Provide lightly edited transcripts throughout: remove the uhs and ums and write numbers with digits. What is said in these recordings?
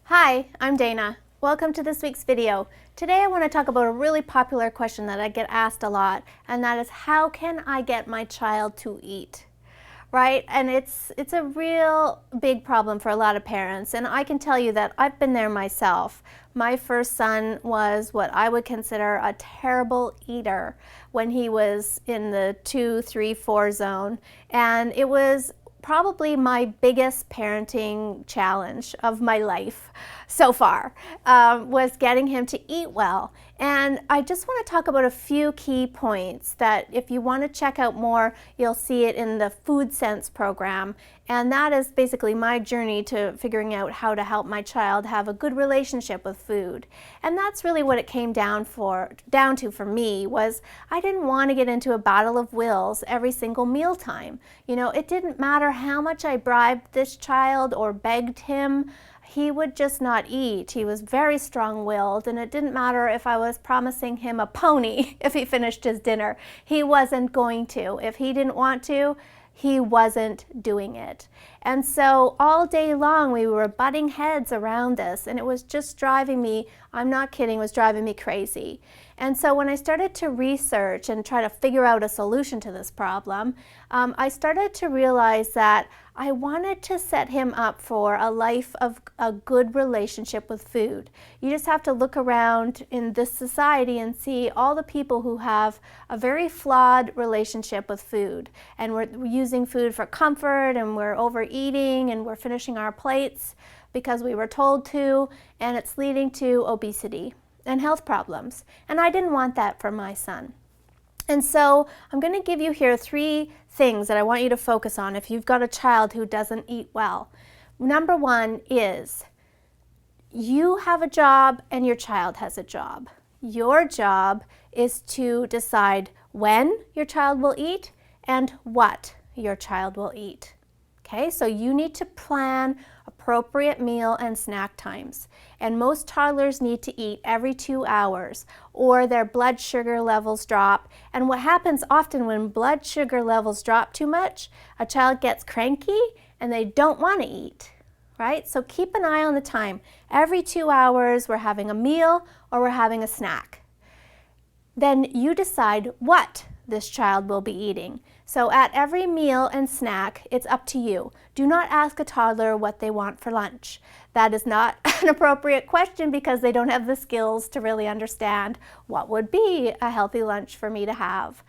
Hi, I'm Dana. Welcome to this week's video. Today I want to talk about a really popular question that I get asked a lot, and that is, how can I get my child to eat? Right? And it's a real big problem for a lot of parents, and I can tell you that I've been there myself. My first son was what I would consider a terrible eater when he was in the 2, 3, 4 zone, and it was probably my biggest parenting challenge of my life so far, was getting him to eat well. And I just want to talk about a few key points that if you want to check out more, you'll see it in the Food Sense program. And that is basically my journey to figuring out how to help my child have a good relationship with food. And that's really what it came down to for me, was I didn't want to get into a battle of wills every single mealtime. You know, it didn't matter how much I bribed this child or begged him, he would just not eat. He was very strong-willed, and it didn't matter if I was promising him a pony if he finished his dinner. He wasn't going to. If he didn't want to, he wasn't doing it. And so all day long we were butting heads around this, and it was just driving me, I'm not kidding, it was driving me crazy. And so when I started to research and try to figure out a solution to this problem, I started to realize that I wanted to set him up for a life of a good relationship with food. You just have to look around in this society and see all the people who have a very flawed relationship with food. And we're using food for comfort, and we're overeating, and we're finishing our plates because we were told to, and it's leading to obesity and health problems. And I didn't want that for my son. And so I'm going to give you here 3 things that I want you to focus on if you've got a child who doesn't eat well. Number 1 is, you have a job and your child has a job. Your job is to decide when your child will eat and what your child will eat. Okay, so you need to plan appropriate meal and snack times. And most toddlers need to eat every 2 hours, or their blood sugar levels drop. And what happens often when blood sugar levels drop too much, a child gets cranky and they don't want to eat, right? So keep an eye on the time. Every 2 hours we're having a meal or we're having a snack. Then you decide what this child will be eating. So at every meal and snack, it's up to you. Do not ask a toddler what they want for lunch. That is not an appropriate question because they don't have the skills to really understand what would be a healthy lunch for me to have.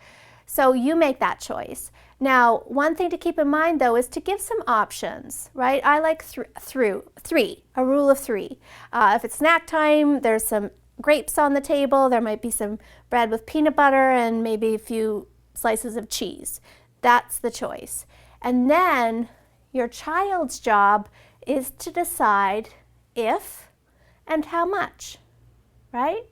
So you make that choice. Now, one thing to keep in mind though is to give some options, right? I like three, a rule of 3. If it's snack time, there's some grapes on the table, there might be some bread with peanut butter and maybe a few slices of cheese. That's the choice. And then your child's job is to decide if and how much, right?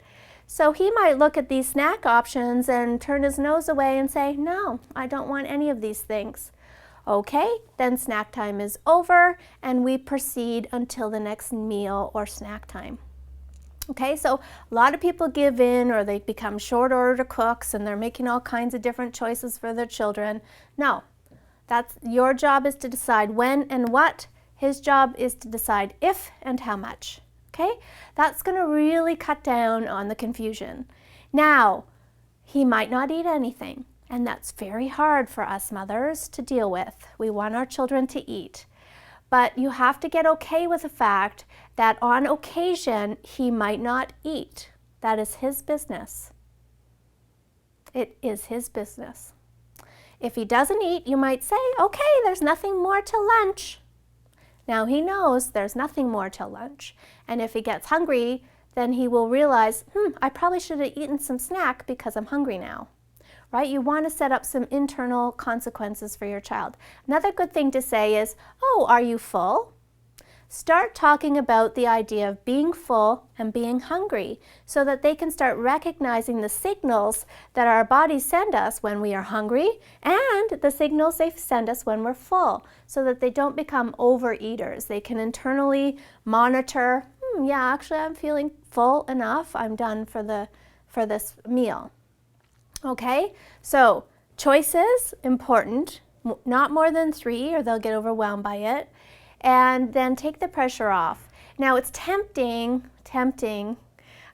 So he might look at these snack options and turn his nose away and say, no, I don't want any of these things. Okay, then snack time is over and we proceed until the next meal or snack time. Okay, so a lot of people give in, or they become short order cooks and they're making all kinds of different choices for their children. No, that's your job, is to decide when and what. His job is to decide if and how much. Okay, that's going to really cut down on the confusion. Now, he might not eat anything, and that's very hard for us mothers to deal with. We want our children to eat. But you have to get okay with the fact that on occasion he might not eat. That is his business. It is his business. If he doesn't eat, you might say, okay, there's nothing more till lunch. Now he knows there's nothing more till lunch. And if he gets hungry, then he will realize, I probably should have eaten some snack because I'm hungry now. Right? You want to set up some internal consequences for your child. Another good thing to say is, oh, are you full? Start talking about the idea of being full and being hungry so that they can start recognizing the signals that our bodies send us when we are hungry and the signals they send us when we're full, so that they don't become overeaters. They can internally monitor, yeah, actually I'm feeling full enough. I'm done for this meal. Okay, so choices, important, not more than 3 or they'll get overwhelmed by it. And then take the pressure off. Now it's tempting,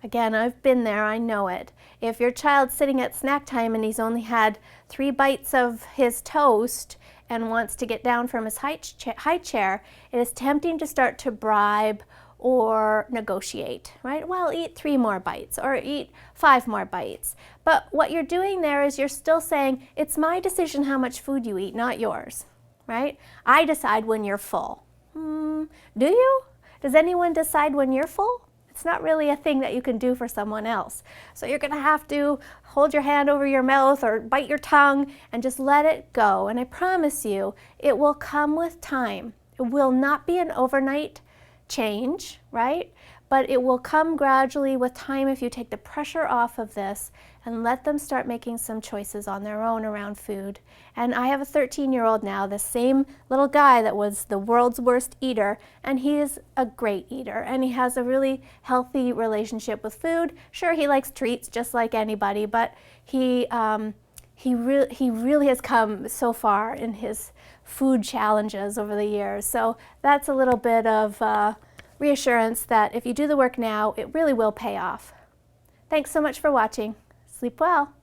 again, I've been there, I know it. If your child's sitting at snack time and he's only had 3 bites of his toast and wants to get down from his high chair, it is tempting to start to bribe or negotiate, right? Well, eat 3 more bites or eat 5 more bites. But what you're doing there is you're still saying, it's my decision how much food you eat, not yours, right? I decide when you're full. Do you? Does anyone decide when you're full? It's not really a thing that you can do for someone else. So you're gonna have to hold your hand over your mouth or bite your tongue and just let it go. And I promise you, it will come with time. It will not be an overnight change, right? But it will come gradually with time if you take the pressure off of this and let them start making some choices on their own around food. And I have a 13-year-old now, the same little guy that was the world's worst eater, and he is a great eater, and he has a really healthy relationship with food. Sure, he likes treats just like anybody, but he really has come so far in his food challenges over the years. So that's a little bit of reassurance that if you do the work now, it really will pay off. Thanks so much for watching. Sleep well.